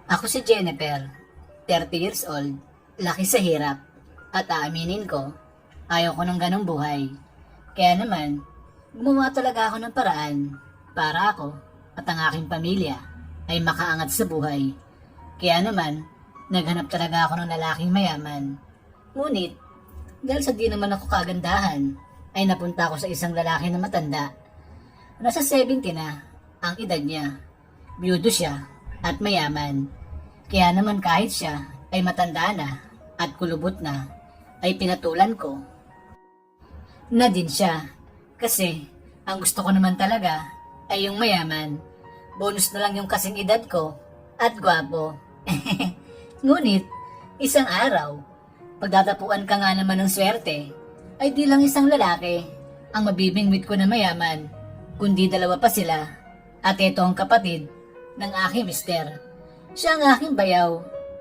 Ako si Jennifer, 30 years old, laki sa hirap, at aaminin ko, ayaw ko ng ganong buhay. Kaya naman, gumawa talaga ako ng paraan para ako at ang aking pamilya ay makaangat sa buhay. Kaya naman, naghanap talaga ako ng lalaking mayaman. Ngunit, dahil sa di naman ako kagandahan, ay napunta ako sa isang lalaki na matanda. Nasa 70 na ang edad niya. Biyudo siya at mayaman. Kaya naman kahit siya ay matanda na at kulubot na, ay pinatulan ko na din siya. Kasi ang gusto ko naman talaga ay yung mayaman. Bonus na lang yung kasing edad ko at gwapo. Ngunit, isang araw, pagdadapuan ka nga naman ng swerte, ay di lang isang lalaki ang mabibingwit ko na mayaman, kundi dalawa pa sila. At ito ang kapatid ng aking mister. Siya ang aking bayaw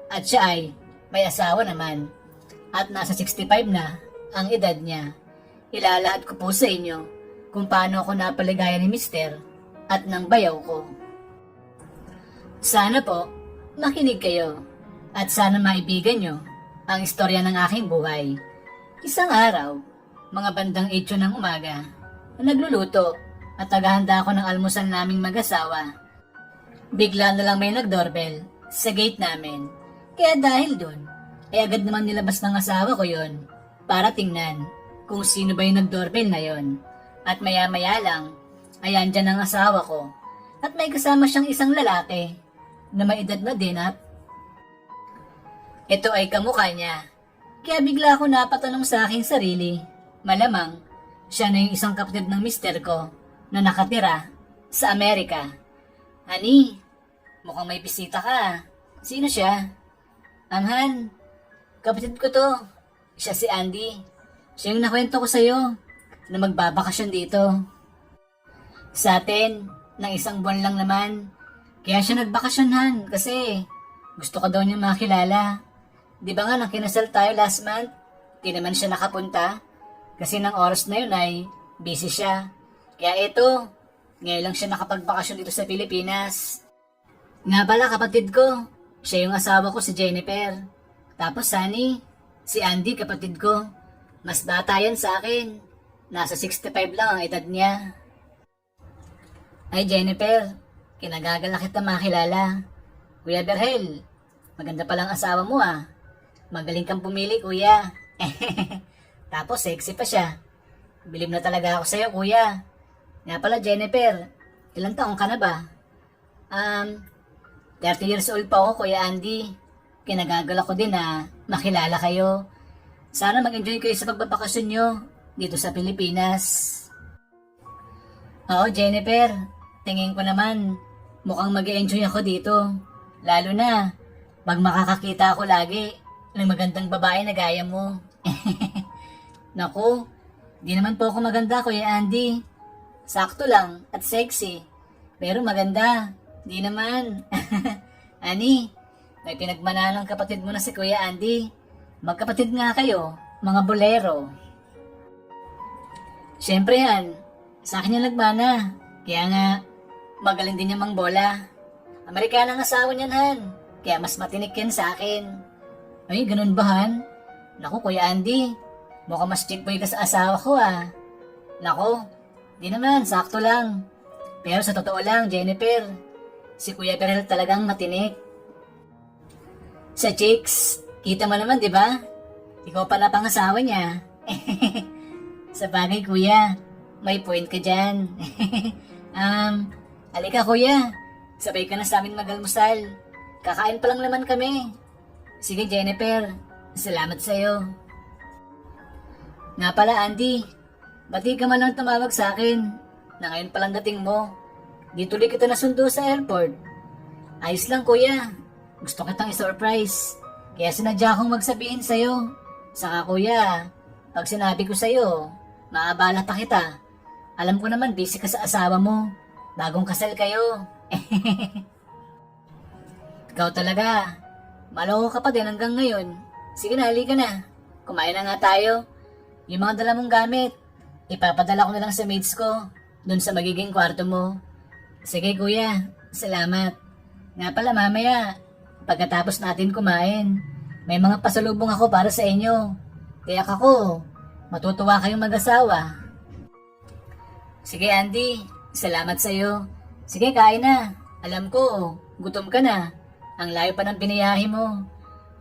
at siya ay may asawa naman at nasa 65 na ang edad niya. Ilalahad ko po sa inyo kung paano ako napaligaya ni mister at ng bayaw ko. Sana po makinig kayo at sana maibigan nyo ang istorya ng aking buhay. Isang araw, mga bandang 8 ng umaga, nagluluto at naghahanda ako ng almusal naming mag-asawa. Bigla na lang may nag-doorbell sa gate namin. Kaya dahil dun, ay agad naman nilabas ng asawa ko yon para tingnan kung sino ba yung nag-doorbell na yon. At maya-maya lang, ay andyan ang asawa ko at may kasama siyang isang lalaki na may edad na din at ito ay kamukha niya. Kaya bigla ako napatanong sa aking sarili, malamang siya na yung isang kapatid ng mister ko na nakatira sa Amerika. Honey, mukhang may bisita ka. Sino siya? Han, kapatid ko to. Siya si Andy. Siya yung nakwento ko sa'yo na magbabakasyon dito. Sa atin, ng isang buwan lang naman. Kaya siya nagbakasyon, Han, kasi gusto ka daw niya makilala. Di ba nga nang kinasal tayo last month, di naman siya nakapunta. Kasi ng oras na yun ay busy siya. Kaya ito, ngayon lang siya nakapagbakasyon dito sa Pilipinas. Nga pala kapatid ko, siya yung asawa ko si Jennifer. Tapos Sunny, si Andy kapatid ko. Mas bata yan sa akin. Nasa 65 lang ang edad niya. Ay Jennifer, kinagagalak kita makilala. Kuya Berhel, maganda palang asawa mo ah. Magaling kang pumili kuya. Tapos sexy pa siya. Bilib na talaga ako sa'yo kuya. Nga pala Jennifer, ilang taong ka na ba? 30 years old pa ako Kuya Andy. Kinagagal ako din na makilala kayo. Sana mag-enjoy kayo sa pagbabakasyon nyo dito sa Pilipinas. Oo Jennifer, tingin ko naman mukhang mag-enjoy ako dito. Lalo na pag makakakita ako lagi ng magandang babae na gaya mo. Naku, di naman po ako maganda Kuya Andy. Sakto lang at sexy. Pero maganda. Di naman. Ani, may pinagmana ng kapatid mo na si Kuya Andy. Magkapatid nga kayo, mga bolero. Siyempre yan, sa akin yung nagmana. Kaya nga, magaling din yung mangbola. Amerikana ang asawa niyan, Han. Kaya mas matinik yan sa akin. Ay, ganun ba, Han? Naku, Kuya Andy, mukhang mas chick boy ka sa asawa ko, ah. Naku, di naman, sakto lang. Pero sa totoo lang, Jennifer, si Kuya Perel talagang matinik. Sa chicks, kita mo naman, di ba? Ikaw pala pangasawa niya. Sa bagay, Kuya, may point ka dyan. Halika, Kuya. Sabay ka na sa amin mag-almusal. Kakain pa lang naman kami. Sige, Jennifer. Salamat sa'yo. Nga pala, Andy. Bati ka man lang tumawag sa akin na ngayon palang dating mo. Di tuloy kita nasundo sa airport. Ayos lang kuya. Gusto kitang i-surprise. Kaya sinadya kong magsabihin sa'yo. Saka kuya, pag sinabi ko sa'yo, maabala pa kita. Alam ko naman busy ka sa asawa mo. Bagong kasal kayo. Ikaw talaga. Maloko ka pa din hanggang ngayon. Sige na, halika na. Kumain na nga tayo. Yung mga dala mong gamit, ipapadala ko na lang sa maids ko, dun sa magiging kwarto mo. Sige kuya, salamat. Nga pala mamaya, pagkatapos natin kumain, may mga pasalubong ako para sa inyo. Tiyak ako, matutuwa kayong mag-asawa. Sige Andy, salamat sa'yo. Sige, kain na. Alam ko, gutom ka na. Ang layo pa ng biniyahe mo.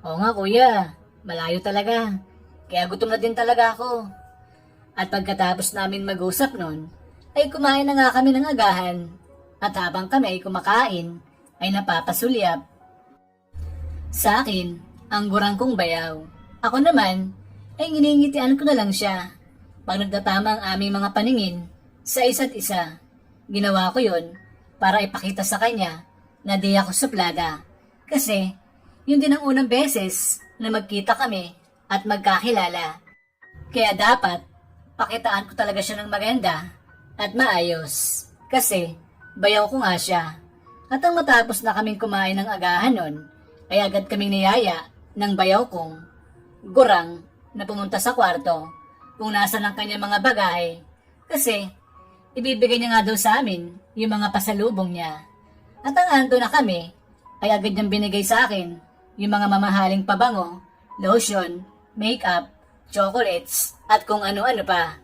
Oo nga kuya, malayo talaga. Kaya gutom na din talaga ako. At pagkatapos namin mag-usap nun, ay kumain na nga kami ng agahan. At habang kami ay kumakain, ay napapasulyap. Sa akin, ang gurang kong bayaw. Ako naman, ay nginingitian ko na lang siya. Pag nagtatama ang aming mga paningin sa isa't isa, ginawa ko yun para ipakita sa kanya na di ako suplada. Kasi, yun din ang unang beses na magkita kami at magkakilala. Kaya dapat, pakitaan ko talaga siya ng maganda at maayos. Kasi, bayaw ko nga siya. At ang matapos na kaming kumain ng agahan nun, ay agad kaming niyaya ng bayaw kong gurang na pumunta sa kwarto kung nasa ng kanyang mga bagay. Kasi, ibibigay niya nga daw sa amin yung mga pasalubong niya. At ang ando na kami, ay agad niyang binigay sa akin yung mga mamahaling pabango, lotion, makeup, chocolates, at kung ano-ano pa.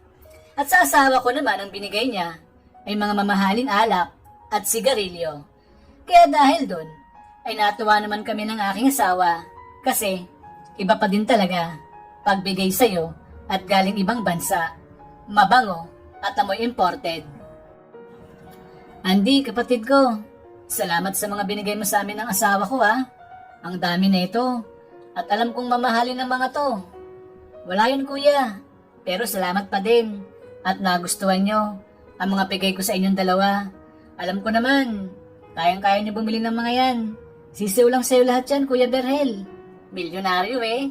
At sa asawa ko naman ang binigay niya ay mga mamahaling alak at sigarilyo. Kaya dahil doon, ay natuwa naman kami ng aking asawa kasi iba pa din talaga pagbigay sa'yo at galing ibang bansa, mabango at amoy imported. Andy, kapatid ko, salamat sa mga binigay mo sa amin ng asawa ko ha. Ang dami na ito at alam kong mamahalin ng mga to. Wala yun kuya, pero salamat pa din at nagustuhan nyo ang mga bigay ko sa inyong dalawa. Alam ko naman, kayang-kaya nyo bumili ng mga yan. Sisiw lang sa'yo lahat yan, Kuya Berhel. Milyonaryo eh.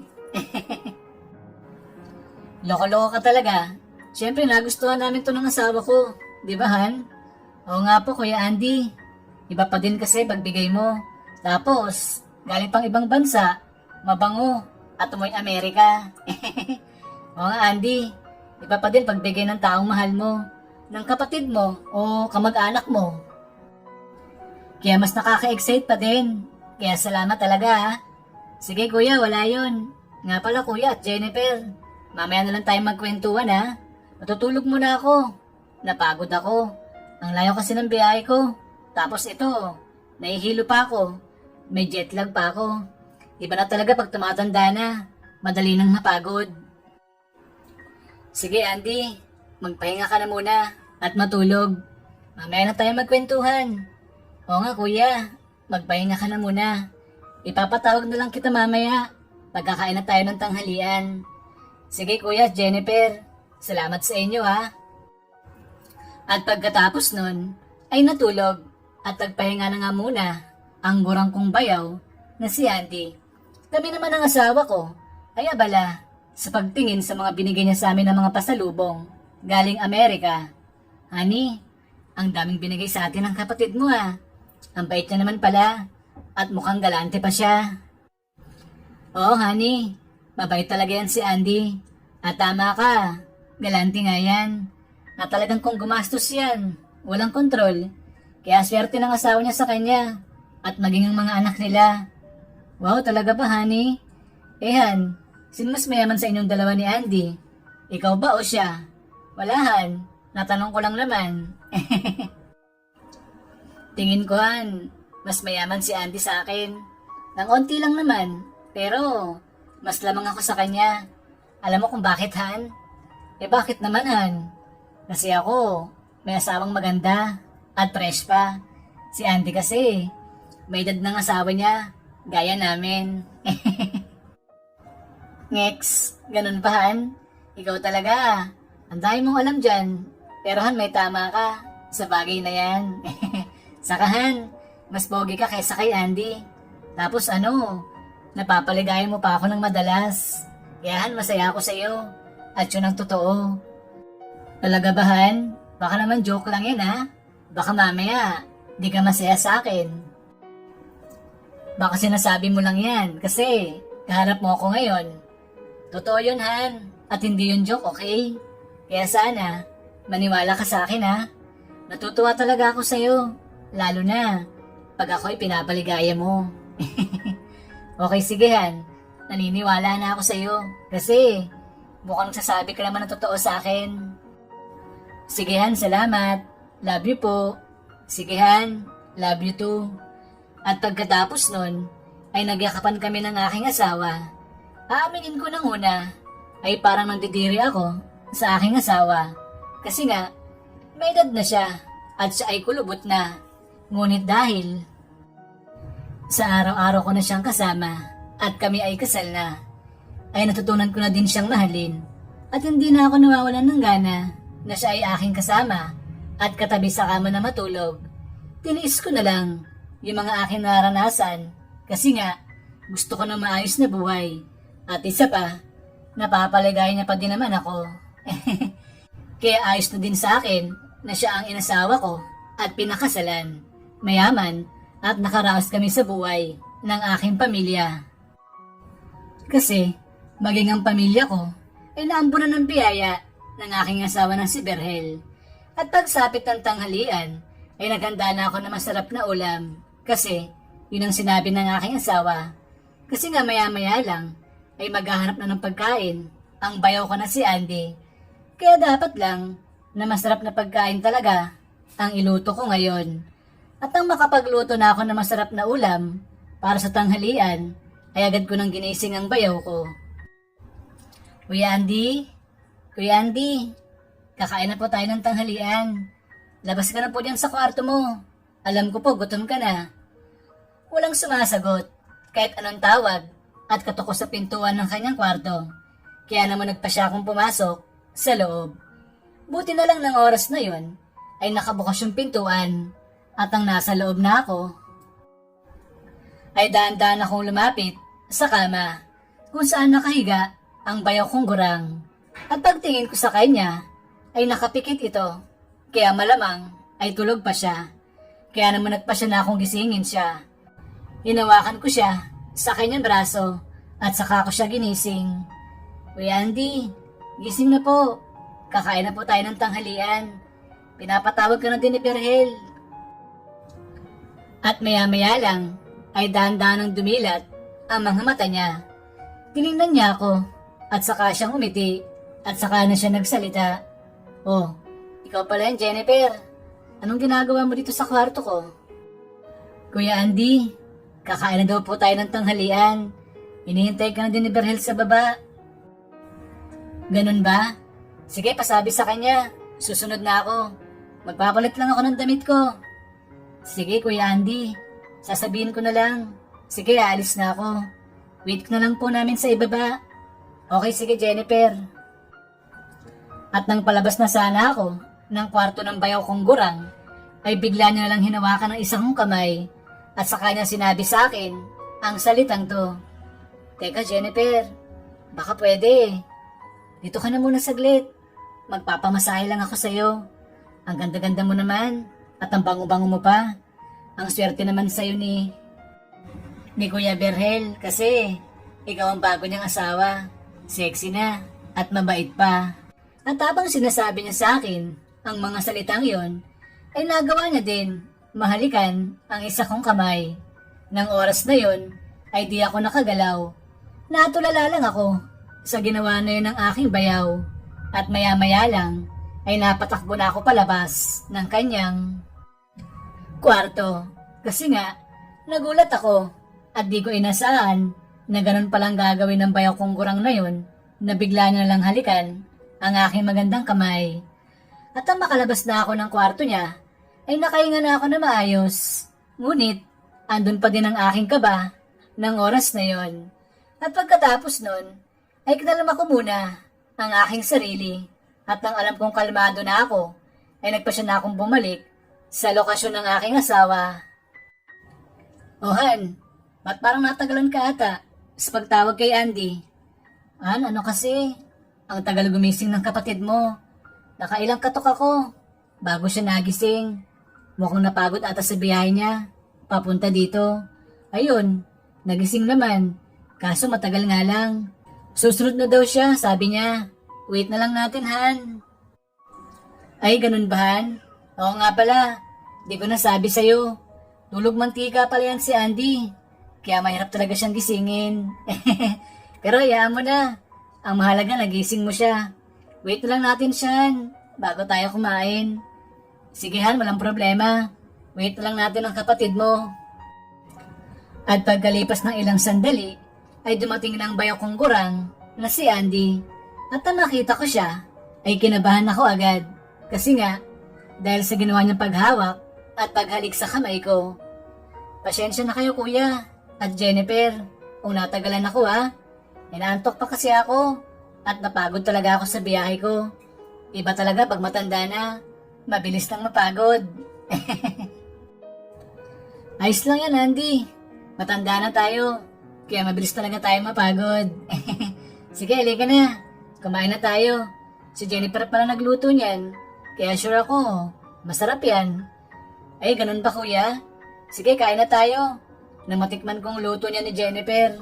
Loko-loko ka talaga. Siyempre, nagustuhan namin to ng asawa ko. Di ba, Han? Oo nga po, Kuya Andy. Iba pa din kasi pagbigay mo. Tapos, galing pang ibang bansa, mabango, at umoy Amerika. Oo nga, Andy. Iba pa din pagbigay ng taong mahal mo, ng kapatid mo, o kamag-anak mo. Kaya mas nakaka-excite pa din. Kaya salamat talaga ha. Sige kuya, wala yun. Nga pala kuya at Jennifer, mamaya na lang tayo magkwentuhan ha. Matutulog muna ako. Napagod ako. Ang layo kasi ng biyahe ko. Tapos ito, nahihilo pa ako. May jet lag pa ako. Iba na talaga pag tumatanda na. Madali nang mapagod. Sige Andy, magpahinga ka na muna at matulog. Mamaya na tayo magkwentuhan. Oo nga kuya, magpahinga ka na muna. Ipapatawag na lang kita mamaya. Pagkakain na tayo ng tanghalian. Sige kuya, Jennifer. Salamat sa inyo ha. At pagkatapos nun, ay natulog at nagpahinga na nga muna ang gurang kong bayaw na si Andy. Kami naman ang asawa ko ay abala sa pagtingin sa mga binigay niya sa amin ng mga pasalubong galing Amerika. Honey, ang daming binigay sa atin ng kapatid mo ha. Ang bait niya naman pala at mukhang galante pa siya. Oo honey, mabait talaga yan si Andy. At tama ka, galante nga yan. Na talagang kung gumastos yan, walang kontrol. Kaya swerte ng asawa niya sa kanya at maging ang mga anak nila. Wow, talaga ba honey? Han, sino mas mayaman sa inyong dalawa ni Andy? Ikaw ba o siya? Walahan, natanong ko lang naman. Tingin ko Han, mas mayaman si Andy sa akin. Nang onti lang naman, pero mas lamang ako sa kanya. Alam mo kung bakit Han? Bakit naman Han? Kasi ako, may asawang maganda at fresh pa. Si Andy kasi, may edad ng asawa niya, gaya namin. Ngex, ganun pa Han? Ikaw talaga, ang dami mong alam dyan. Pero Han, may tama ka sa bagay na yan. Sakahan, mas pogi ka kaysa kay Andy. Tapos napapaligaya mo pa ako ng madalas. Kaya masaya ako sa iyo. At yun ang totoo. Talaga ba Han? Baka naman joke lang yan ha. Baka mamaya, di ka masaya sa akin. Baka sinasabi mo lang yan kasi kaharap mo ako ngayon. Totoo yun Han. At hindi yun joke, okay? Kaya sana, maniwala ka sa akin ha. Natutuwa talaga ako sa iyo. Lalo na, pag ako'y pinapaligaya mo. Okay, sige Han. Naniniwala na ako sa'yo. Kasi mukhang nagsasabi ka naman ng totoo sa akin. Sige Han, salamat. Love you po. Sige Han, love you too. At pagkatapos nun, ay nagyakapan kami ng aking asawa. Aaminin ko nang una, ay parang nandidiri ako sa aking asawa. Kasi nga, may edad na siya at siya ay kulubot na. Ngunit dahil sa araw-araw ko na siyang kasama at kami ay kasal na, ay natutunan ko na din siyang mahalin at hindi na ako nawawalan ng gana na siya ay aking kasama at katabi sa kama na matulog. Tiniis ko na lang yung mga aking naranasan kasi nga gusto ko na maayos na buhay at isa pa, napapaligaya niya pa din naman ako. Kaya ayos na din sa akin na siya ang inasawa ko at pinakasalan, mayaman at nakaraos kami sa buhay ng aking pamilya. Kasi maging ang pamilya ko ay naambunan ng biyaya ng aking asawa na si Berhel. At pagsapit ng tanghalian ay naghanda na ako ng masarap na ulam kasi yun ang sinabi ng aking asawa. Kasi nga maya-maya lang ay maghahanap na ng pagkain ang bayaw ko na si Andy. Kaya dapat lang na masarap na pagkain talaga ang iluto ko ngayon. At nang makapagluto na ako ng masarap na ulam para sa tanghalian, ay agad ko nang ginising ang bayaw ko. Kuya Andy, kakain na po tayo ng tanghalian. Labas ka na po diyan sa kwarto mo. Alam ko po, gutom ka na. Walang sumasagot, kahit anong tawag, at katok ko sa pintuan ng kanyang kwarto. Kaya naman nagpa siya akong pumasok sa loob. Buti na lang ng oras na yon ay nakabukas yung pintuan at ang nasa loob na ako ay daan-daan akong lumapit sa kama kung saan nakahiga ang bayaw kong gurang. At pagtingin ko sa kanya ay nakapikit ito, kaya malamang ay tulog pa siya. Kaya naman nagpa siya na akong gisingin siya. Hinawakan ko siya sa kanyang braso at saka ko siya ginising. Kuya Andy, gising na po. Kakain na po tayo ng tanghalian. Pinapatawag ka na din ni Berhel. At maya-maya lang ay dahan-dahan dumilat ang mga mata niya. Tinignan niya ako at saka siyang umiti at saka na siya nagsalita. Oh, ikaw pala yan, Jennifer. Anong ginagawa mo dito sa kwarto ko? Kuya Andy, kakain na daw po tayo ng tanghalian. Hinihintay ka na din ni Berhel sa baba. Ganun ba? Sige, pasabi sa kanya. Susunod na ako. Magpapalit lang ako ng damit ko. Sige, Kuya Andy. Sasabihin ko na lang. Sige, aalis na ako. Wait ko na lang po namin sa ibaba. Okay, sige, Jennifer. At nang palabas na sana ako ng kwarto ng bayaw kong gurang, ay bigla niya lang hinawakan ng isang kamay at saka niya sinabi sa akin ang salitang to. Teka, Jennifer, baka pwede. Dito ka na muna saglit. Magpapamasahe lang ako sa'yo. Ang ganda-ganda mo naman at ang bango-bango mo pa. Ang swerte naman sa'yo ni Kuya Berhel kasi ikaw ang bago niyang asawa. Sexy na at mabait pa. At habang sinasabi niya sa akin ang mga salitang yon, ay nagawa niya din mahalikan ang isa kong kamay. Nang oras na yon ay di ako nakagalaw. Natulala lang ako sa ginawa na yun ng aking bayaw. At maya-maya lang ay napatakbo na ako palabas ng kanyang kwarto. Kasi nga, nagulat ako at di ko inasaan na ganun palang gagawin ng bayaw kong gurang na yun na bigla niya lang halikan ang aking magandang kamay. At ang makalabas na ako ng kwarto niya ay nakahinga na ako na maayos. Ngunit, andun pa din ang aking kaba ng oras na yon. At pagkatapos nun, ay kinalma ko muna ang aking sarili at nang alam kong kalmado na ako, ay nagpasya na akong bumalik sa lokasyon ng aking asawa. Han, ba't parang natagalan ka ata sa pagtawag kay Andy? Ano kasi? Ang tagal gumising ng kapatid mo. Nakailang katok ako bago siya nagising. Mukhang napagod ata sa biyahe niya papunta dito. Ayun, nagising naman. Kaso matagal nga lang. Susunod na daw siya, sabi niya. Wait na lang natin, Han. Ay, ganun ba, Han? Oo nga pala. Di ko nasabi sa'yo. Tulog mantika pala yan si Andy. Kaya mahirap talaga siyang gisingin. Pero hayaan mo na. Ang mahalaga nagising mo siya. Wait na lang natin siyan bago tayo kumain. Sige Han, walang problema. Wait na lang natin ang kapatid mo. At pagkalipas ng ilang sandali, ay dumating ng bayo kong gurang na si Andy. At nang makita ko siya, ay kinabahan ako agad. Kasi nga, dahil sa ginawa niyang paghawak at paghalik sa kamay ko. Pasensya na kayo kuya at Jennifer, kung natagalan ako ha. Inaantok pa kasi ako at napagod talaga ako sa biyahe ko. Iba talaga pag matanda na, mabilis lang mapagod. Ayos lang yan Andy, matanda na tayo, kaya mabilis talaga tayo mapagod. Sige, halika na, kumain na tayo. Si Jennifer pala nagluto niyan, kaya sure ako, masarap yan. Ay, ganun ba kuya? Sige, kain na tayo. Nang matikman kong luto niya ni Jennifer.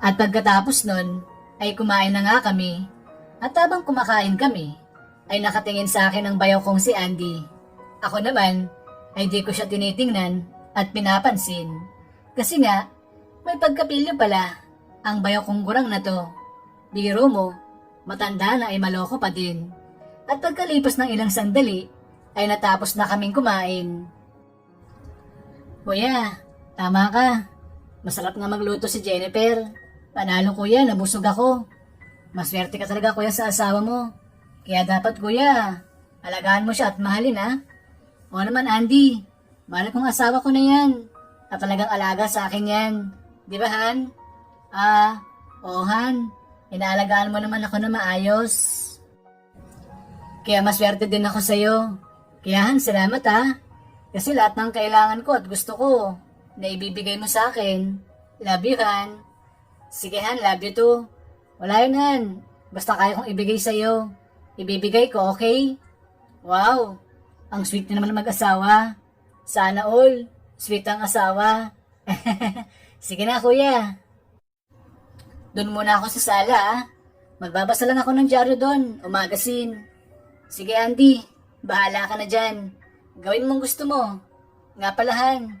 At pagkatapos nun, ay kumain na nga kami. At habang kumakain kami, ay nakatingin sa akin ang bayaw kong si Andy. Ako naman, ay di ko siya tinitingnan at pinapansin. Kasi nga, may pagkapilyo pala ang bayaw kong gurang na to. Biro mo, matanda na ay maloko pa din. At pagkalipas ng ilang sandali, ay natapos na kaming kumain. Kuya, tama ka. Masarap nga magluto si Jennifer. Panalo kuya, nabusog ako. Maswerte ka talaga kuya sa asawa mo. Kaya dapat kuya, alagaan mo siya at mahalin ha. O naman Andy, mahal kong asawa ko na yan. At talagang alaga sa akin yan. Di ba Han? Oo Han. Inaalagaan mo naman ako na maayos. Kaya maswerte din ako sa'yo. Kaya Han, salamat ha. Kasi lahat ng kailangan ko at gusto ko na ibibigay mo sa akin. Love you Han. Sige Han, love you too. Wala yun Han. Basta kaya kong ibigay sa'yo. Ibibigay ko, okay? Wow, ang sweet na naman ng mag-asawa. Sana all, sweet ang asawa. Sige na kuya. Doon muna ako sa sala ah. Magbabasa lang ako ng dyaryo doon, o magazine. Sige Andy, bahala ka na dyan. Gawin mong gusto mo. Nga pala Han,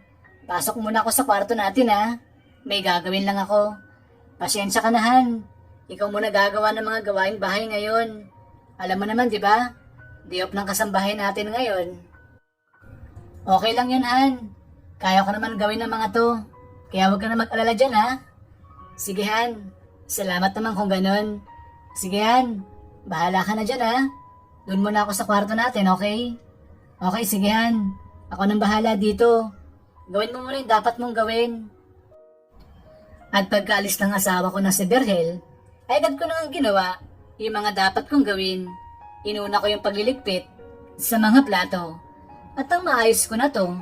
pasok muna ako sa kwarto natin ha. May gagawin lang ako. Pasyensya ka na Han. Ikaw muna gagawa ng mga gawaing bahay ngayon. Alam mo naman, di ba? Day off ng kasambahay natin ngayon. Okay lang yan, Han. Kaya ko naman gawin ng mga to. Kaya huwag ka na mag-alala dyan, ha? Sige, Han. Salamat naman kung ganun. Sige, Han. Bahala ka na dyan, ha? Doon muna ako sa kwarto natin, okay? Okay, sige, Han. Ako nang bahala dito. Gawin mo muna yung dapat mong gawin. At pagkaalis ng asawa ko na si Berhel, ay agad ko nang ginawa yung mga dapat kong gawin. Inuna ko yung pagliligpit sa mga plato. At ang maayos ko na to,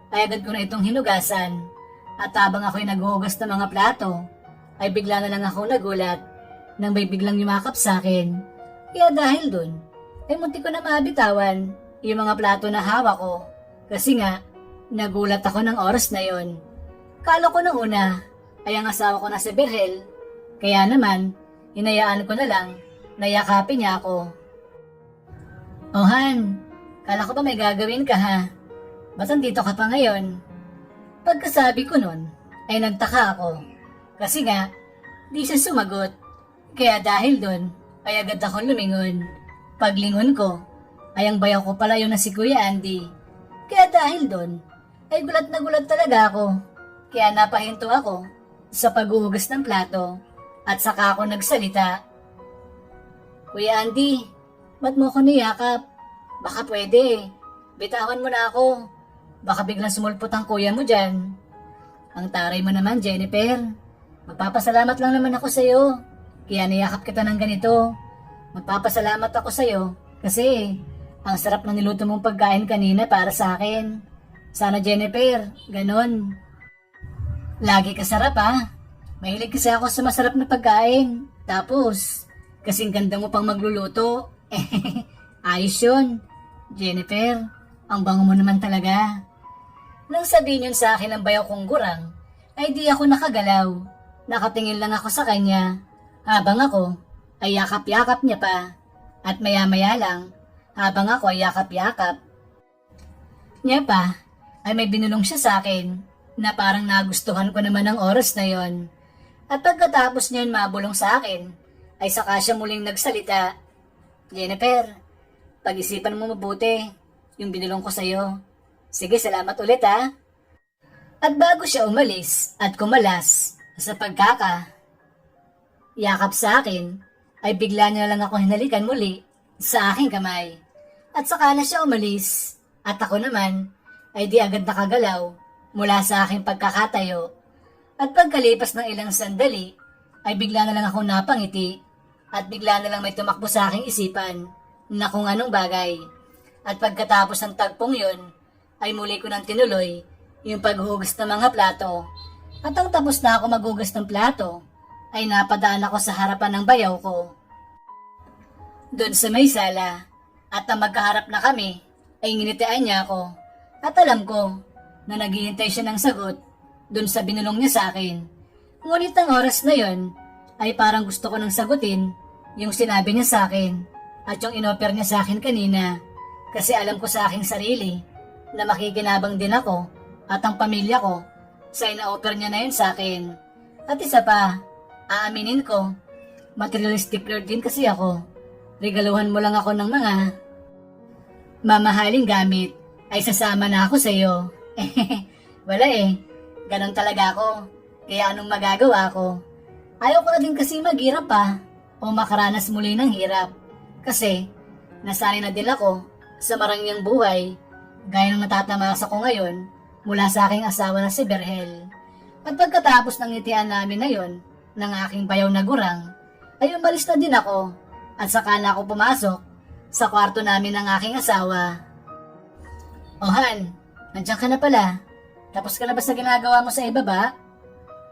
ay agad ko na itong hinugasan. At habang ako'y naghuhugas ng mga plato, ay bigla na lang ako nagulat nang may biglang yumakap sa akin. Kaya dahil dun, ay munti ko na mabitawan yung mga plato na hawak ko. Kasi nga, nagulat ako ng oras na yon. Kala ko nung una, ay ang asawa ko na si Berhel. Kaya naman, hinayaan ko na lang na yakapin niya ako. Oh Han, kala ko ba may gagawin ka ha? Ba't andito ka pa ngayon? Pagkasabi ko nun, ay nagtaka ako. Kasi nga, di siya sumagot. Kaya dahil dun, ay agad akong lumingon. Paglingon ko, ay ang bayaw ko pala yun na si Kuya Andy. Kaya dahil dun, ay gulat na gulat talaga ako. Kaya napahinto ako sa paghuhugas ng plato at saka ako nagsalita. Kuya Andy, ba't mo ko niyakap? Baka pwede. Bitawan mo na ako. Baka biglang sumulpot ang kuya mo dyan. Ang taray mo naman, Jennifer. Magpapasalamat lang naman ako sa'yo. Kaya niyakap kita ng ganito. Magpapasalamat ako sa'yo kasi ang sarap na niluto mong pagkain kanina para sa akin. Sana Jennifer, ganon. Lagi ka sarap ha. Mahilig kasi ako sa masarap na pagkain. Tapos, kasing ganda mo pang magluluto. Ayos yun. Jennifer, ang bango mo naman talaga. Nang sabihin yun sa akin ng bayaw kong gurang, ay di ako nakagalaw. Nakatingin lang ako sa kanya. Habang ako ay yakap-yakap niya pa. At maya-maya lang, habang ako ay yakap-yakap niya pa, ay may binulong siya sa akin. na parang nagustuhan ko naman ang oras na yon. At pagkatapos niyon mabulong sa akin, ay saka siya muling nagsalita. Jennifer, pag-isipan mo mabuti yung binulong ko sa'yo. Sige, salamat ulit ha. At bago siya umalis at kumalas sa yakap sa akin, ay bigla niya lang ako hinalikan muli sa aking kamay. At saka na siya umalis at ako naman ay di agad nakagalaw mula sa aking pagkakatayo. At pagkalipas ng ilang sandali ay bigla na lang ako napangiti at bigla na lang may tumakbo sa aking isipan na kung anong bagay. At pagkatapos ng tagpong yon ay muli ko nang tinuloy yung paghuhugas ng mga plato. At ang tapos na ako maghugas ng plato ay napadaan ako sa harapan ng bayaw ko. Doon sa may sala at ang magkaharap na kami ay nginitian niya ako at alam ko na naghihintay siya ng sagot doon sa binulong niya sa akin. Ngunit ang oras na yon ay parang gusto ko nang sagutin yung sinabi niya sa akin at yung inoffer niya sa akin kanina kasi alam ko sa aking sarili na makikinabang din ako at ang pamilya ko sa ina-offer niya na yun sa akin. At isa pa, aaminin ko, materialistic lord din kasi ako. Regaluhan mo lang ako ng mga mamahaling gamit ay sasama na ako sa iyo. Wala eh, ganon talaga ako. Kaya anong magagawa ko? Ayaw ko na din kasi maghirap pa o makaranas muli ng hirap. Kasi nasanay na din ako sa marangyang buhay gaya ng natatamasa ko ngayon mula sa aking asawa na si Berhel. At pagkatapos ng ngitian namin na yon ng aking bayaw na gurang, ay umalis na din ako at saka na ako pumasok sa kwarto namin ng aking asawa. O Han, nandiyan ka na pala. Tapos ka na ba sa ginagawa mo sa ibaba?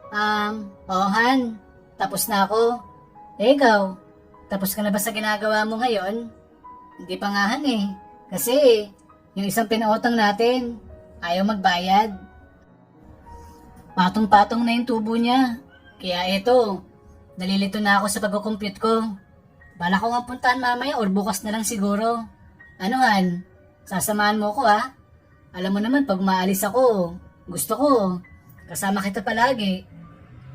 Han, tapos na ako. Ikaw, tapos ka na ba sa ginagawa mo ngayon? Hindi pa nga Han eh. Kasi yung isang pinautang natin, ayaw magbayad. Patong-patong na yung tubo niya. Kaya eto, nalilito na ako sa pag-compute ko. Bala ko nga puntahan mamaya or bukas na lang siguro. Ano Han, sasamahan mo ko ha? Alam mo naman pag maalis ako, gusto ko, kasama kita palagi.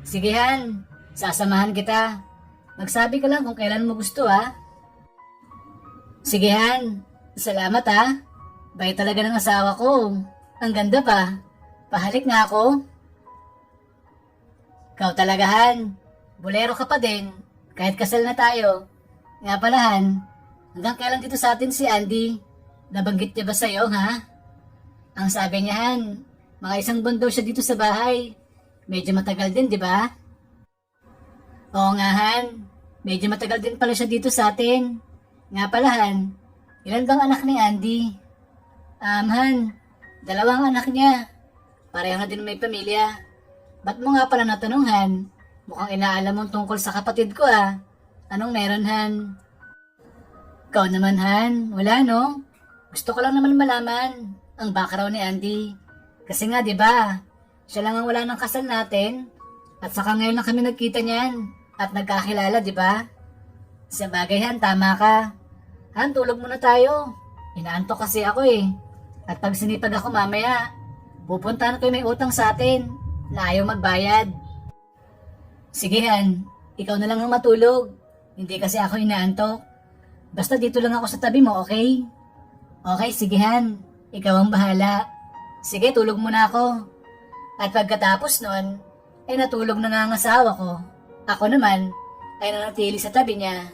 Sige Han, sasamahan kita. Magsabi ka lang kung kailan mo gusto ha. Sige Han, salamat ha. Bay talaga ng asawa ko. Ang ganda pa. Pahalik nga ako. Ikaw talaga Han. Bolero ka pa din. Kahit kasal na tayo. Nga pala Han, hanggang kailan dito sa atin si Andy? Nabanggit niya ba sa'yo ha? Ang sabi niya Han, mga isang buwan daw siya dito sa bahay. Medyo matagal din, di ba? Oo nga Han, medyo matagal din pala siya dito sa atin. Nga pala Han, ilan bang anak ni Andy? Han, 2 anak niya. Pareho na din may pamilya. Ba't mo nga pala natanunghan? Mukhang inaalam mong tungkol sa kapatid ko ah. Anong meron Han? Ikaw naman Han, wala no? Gusto ko lang naman malaman ang background ni Andy. Kasi nga 'di ba, siya lang ang wala ng kasal natin at saka ngayon lang kami nagkita niyan at nagkakilala 'di ba? Sa bagay Han, tama ka. Han, tulog muna tayo. Inaantok kasi ako eh. At pag sinipag ako mamaya, pupuntahan ko yung may utang sa atin na ayaw magbayad. Sige Han, ikaw na lang ang matulog. Hindi kasi ako inaantok. Basta dito lang ako sa tabi mo, okay? Okay, sige Han. Ikaw ang bahala. Sige, tulog muna ako. At pagkatapos nun, ay natulog na nga ang asawa ko. Ako naman, ay nanatili sa tabi niya.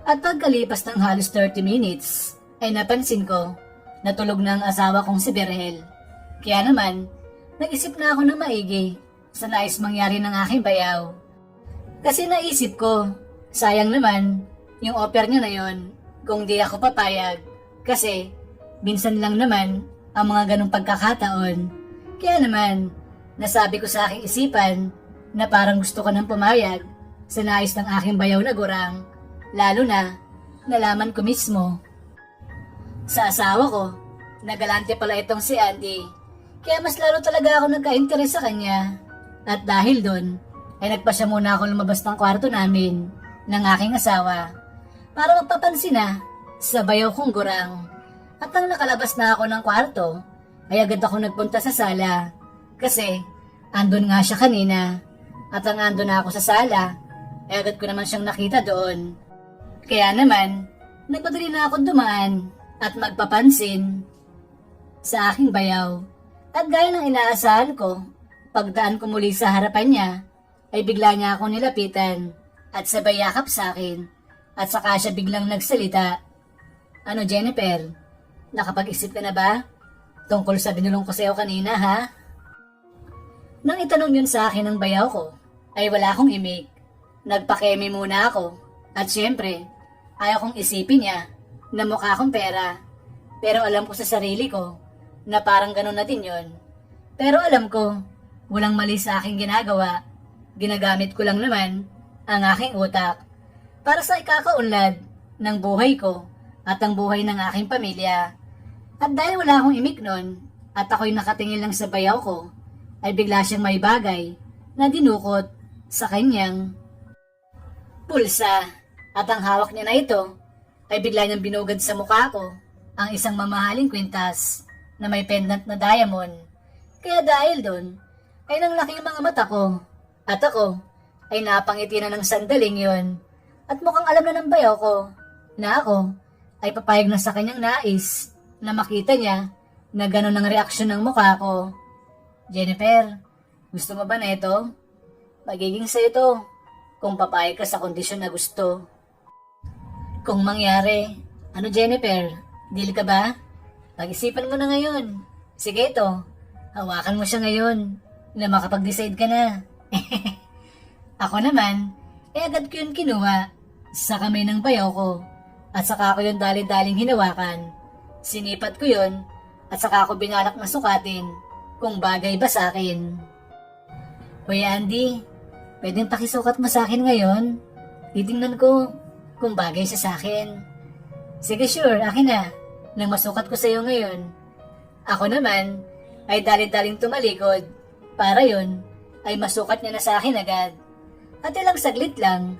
At pagkalipas ng halos 30 minutes, ay napansin ko, natulog na ang asawa kong si Berhel. Kaya naman, nag-isip na ako ng maigi sa nais mangyari ng aking bayaw. Kasi naisip ko, sayang naman, yung offer niya na yon kung di ako papayag. Kasi, minsan lang naman ang mga ganong pagkakataon. Kaya naman, nasabi ko sa aking isipan na parang gusto ko nang pumayag sa nais ng aking bayaw na gurang, lalo na nalaman ko mismo. Sa asawa ko, nagalante pala itong si Andy, kaya mas lalo talaga ako nagka-interes sa kanya. At dahil doon, ay nagpasya muna ako lumabas ng kwarto namin ng aking asawa para magpapansin na sa bayaw kong gurang. At nang nakalabas na ako ng kwarto, ay agad ako nagpunta sa sala Kasi andun nga siya kanina at ang andun na ako sa sala, agad ko naman siyang nakita doon. Kaya naman, nagpadali na ako dumaan at magpapansin sa aking bayaw. At gaya ng inaasahan ko, pagdaan ko muli sa harapan niya, ay bigla niya akong nilapitan at sabay yakap sa akin at saka siya biglang nagsalita. Ano Jennifer, nakapag-isip ka na ba? Tungkol sa binulong ko sa'yo kanina ha? Nang itanong yun sa akin ng bayaw ko, ay wala akong imik. Nagpakeme muna ako at syempre, ayaw kong isipin niya na mukha akong pera. Pero alam ko sa sarili ko na parang ganun na din yun. Pero alam ko, walang mali sa aking ginagawa. Ginagamit ko lang naman ang aking utak para sa ikakaunlad ng buhay ko at ang buhay ng aking pamilya. At dahil wala akong imik nun at ako'y nakatingin lang sa bayaw ko, ay bigla siyang may bagay na dinukot sa kanyang pulsa. At ang hawak niya na ito ay bigla niyang binugad sa mukha ko ang isang mamahaling kwintas na may pendant na diamond. Kaya dahil doon, ay nang laki yung mga mata ko. At ako, ay napangiti na ng sandaling yon. At mukhang alam na ng bayaw ko, na ako, ay papayag na sa kanyang nais, na makita niya, na gano'n ang reaksyon ng mukha ko. Jennifer, gusto mo ba na ito? Magiging sa'yo to, kung papayag ka sa kondisyon na gusto. Kung mangyari, ano Jennifer, deal ka ba? Pag-isipan mo na ngayon. Sige ito, hawakan mo siya ngayon na makapag-decide ka na. Ako naman, agad ko yun kinuha sa kamay ng bayaw ko at saka ko yun dali-daling hinawakan. Sinipat ko yun at saka ko binalak na sukatin kung bagay ba sa akin. Hoy Andy, pwedeng pakisukat mo sa akin ngayon? Titingnan ko kung bagay siya sa akin. Sige sure, akin na. Nang masukat ko sa iyo ngayon. Ako naman ay dali-daling tumalikod para yon ay masukat niya na sa akin agad. At ilang saglit lang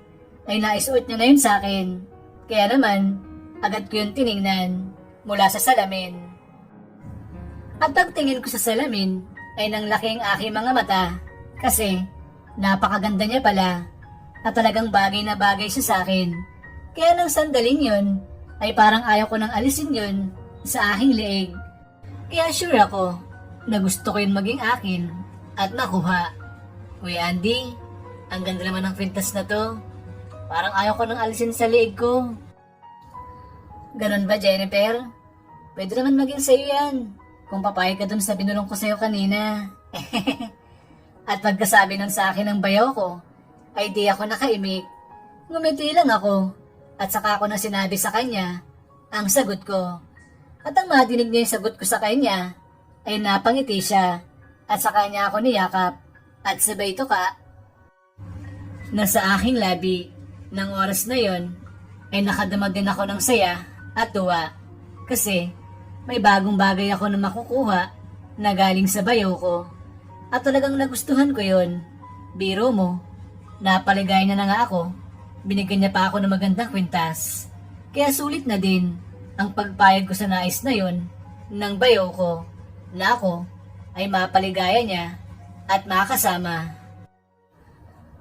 ay naisuot niya na yun sa akin. Kaya naman agad ko yun tiningnan mula sa salamin. At pagtingin ko sa salamin ay nang laki ang aking mga mata kasi napakaganda niya pala at talagang bagay na bagay siya sa akin. Kaya nang sandaling yun ay parang ayaw ko nang alisin yun sa aking leeg. Kaya sure ako na gusto ko yun maging akin at nakuha. Uy Andy, ang ganda naman ng kwintas na to. Parang ayaw ko nang alisin sa leeg ko. Ganon ba Jennifer? Pwede naman maging sa'yo yan kung papayag ka dun sa binulong ko sa'yo kanina. At pagkasabi nun sa akin ng bayaw ko, ay di ako nakaimik. Ngumiti lang ako at saka ako na sinabi sa kanya ang sagot ko. At ang madinig niya yung sagot ko sa kanya ay napangiti siya at saka niya ako niyakap at sabay tuka na sa aking labi. Ng oras na yon ay nakadama din ako ng saya at tuwa kasi may bagong bagay ako na makukuha na galing sa bayaw ko at talagang nagustuhan ko yon. Biro mo, napaligay na nga ako. Binigyan niya pa ako ng magandang kwintas. Kaya sulit na din ang pagpayag ko sa nais na yon ng bayaw ko na ako ay mapaligaya niya at makasama.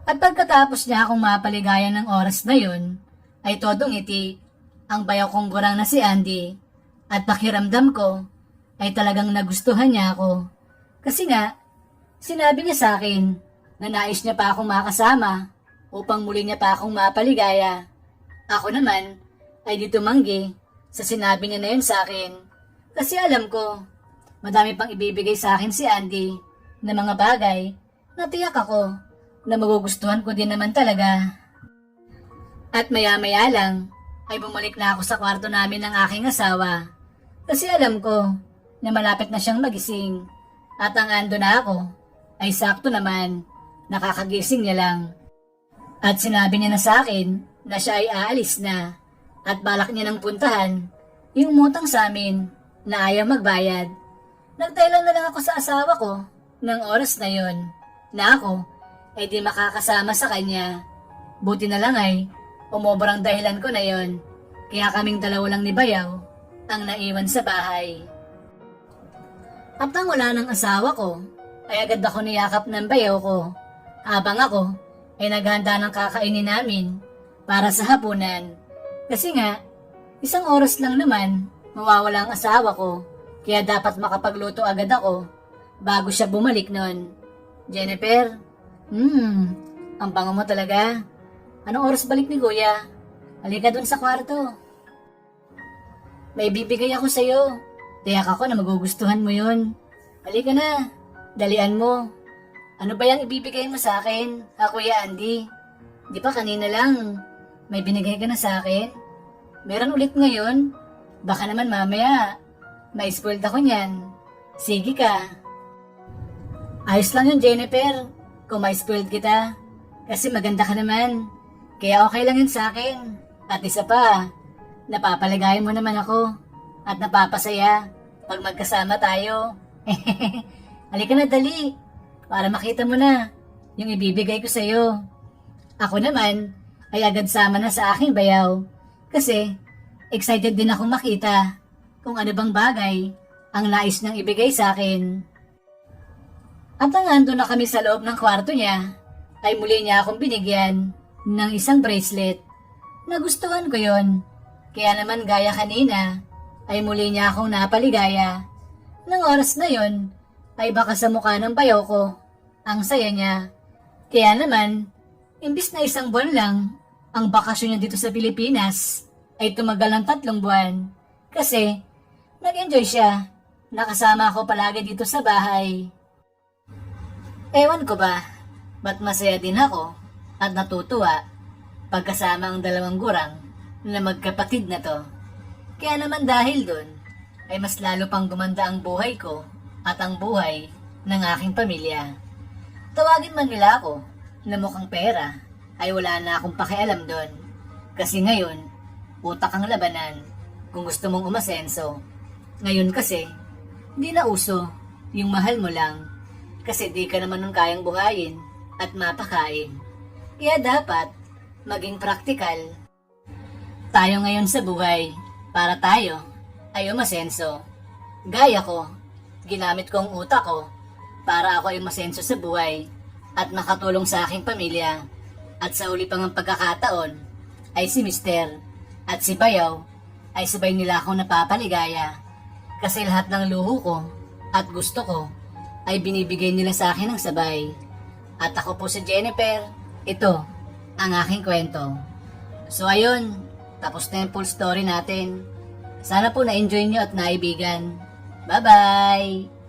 At pagkatapos niya akong mapaligaya ng oras na yon ay todong ngiti ang bayaw kong gurang na si Andy at pakiramdam ko ay talagang nagustuhan niya ako. Kasi nga, sinabi niya sa akin na nais niya pa akong makasama upang muli niya pa akong mapaligaya. Ako naman ay di tumanggi sa sinabi niya na yun sa akin kasi alam ko madami pang ibibigay sa akin si Andy na mga bagay na tiyak ako na magugustuhan ko din naman talaga. At maya-maya lang ay bumalik na ako sa kwarto namin ng aking asawa kasi alam ko na malapit na siyang magising at ang ando na ako ay sakto naman nakakagising niya lang. At sinabi niya na sa akin na siya ay aalis na at balak niya ng puntahan yung umutang sa amin na ayaw magbayad. Nagtailan na lang ako sa asawa ko ng oras na yon na ako ay di makakasama sa kanya. Buti na lang ay umubrang dahilan ko na yon kaya kaming dalawa lang ni Bayaw ang naiwan sa bahay. At nang wala ng asawa ko ay agad ako niyakap ng bayaw ko habang ako ay naghanda ng kakainin namin para sa hapunan. Kasi nga, isang oras lang naman mawawala ang asawa ko, kaya dapat makapagluto agad ako bago siya bumalik nun. Jennifer, ang bango mo talaga. Anong oras balik ni Kuya? Halika dun sa kwarto. May bibigay ako sa'yo. Tiyak ako na magugustuhan mo yun. Halika na, dalian mo. Ano ba yung ibibigay mo sa akin, Kuya Andy? Di ba kanina lang, may binigay ka na sa akin? Meron ulit ngayon? Baka naman mamaya, ma-spoiled ako niyan. Sige ka. Ayos lang yun, Jennifer, kung ma-spoiled kita. Kasi maganda ka naman. Kaya okay lang yun sa akin. At isa pa, napapaligayan mo naman ako. At napapasaya pag magkasama tayo. Halika na dali, para makita mo na yung ibibigay ko sa'yo. Ako naman ay agad sama na sa aking bayaw. Kasi excited din akong makita kung ano bang bagay ang nais niyang ibigay sa akin. At nang ando na kami sa loob ng kwarto niya, ay muli niya akong binigyan ng isang bracelet. Nagustuhan ko yon. Kaya naman gaya kanina, ay muli niya akong napaligaya. Nang oras na yon, ay baka sa mukha ng bayaw ko, ang saya niya. Kaya naman, imbis na isang buwan lang, ang bakasyon niya dito sa Pilipinas, ay tumagal ng 3 buwan. Kasi, nag-enjoy siya. Nakasama ako palagi dito sa bahay. Ewan ko ba, ba't masaya din ako at natutuwa pagkasama ang 2 gurang na magkapatid na to. Kaya naman dahil dun, ay mas lalo pang gumanda ang buhay ko at ang buhay ng aking pamilya. Tawagin man nila ako na mukhang pera, ay wala na akong pakialam dun. Kasi ngayon, utak ang labanan kung gusto mong umasenso. Ngayon kasi, di na uso yung mahal mo lang kasi di ka naman nung kayang buhayin at mapakain. Kaya dapat maging praktikal tayo ngayon sa buhay para tayo ay umasenso. Gaya ko, ginamit ko ang utak ko para ako ay umasenso sa buhay at makatulong sa aking pamilya. At sa uli pang pagkakataon ay si Mister at si Bayaw ay sabay nila akong napapaligaya kasi lahat ng luho ko at gusto ko ay binibigay nila sa akin ng sabay. At ako po si Jennifer, ito ang aking kwento. So ayun, tapos na yung full story natin. Sana po na-enjoy nyo at naibigan. Bye-bye!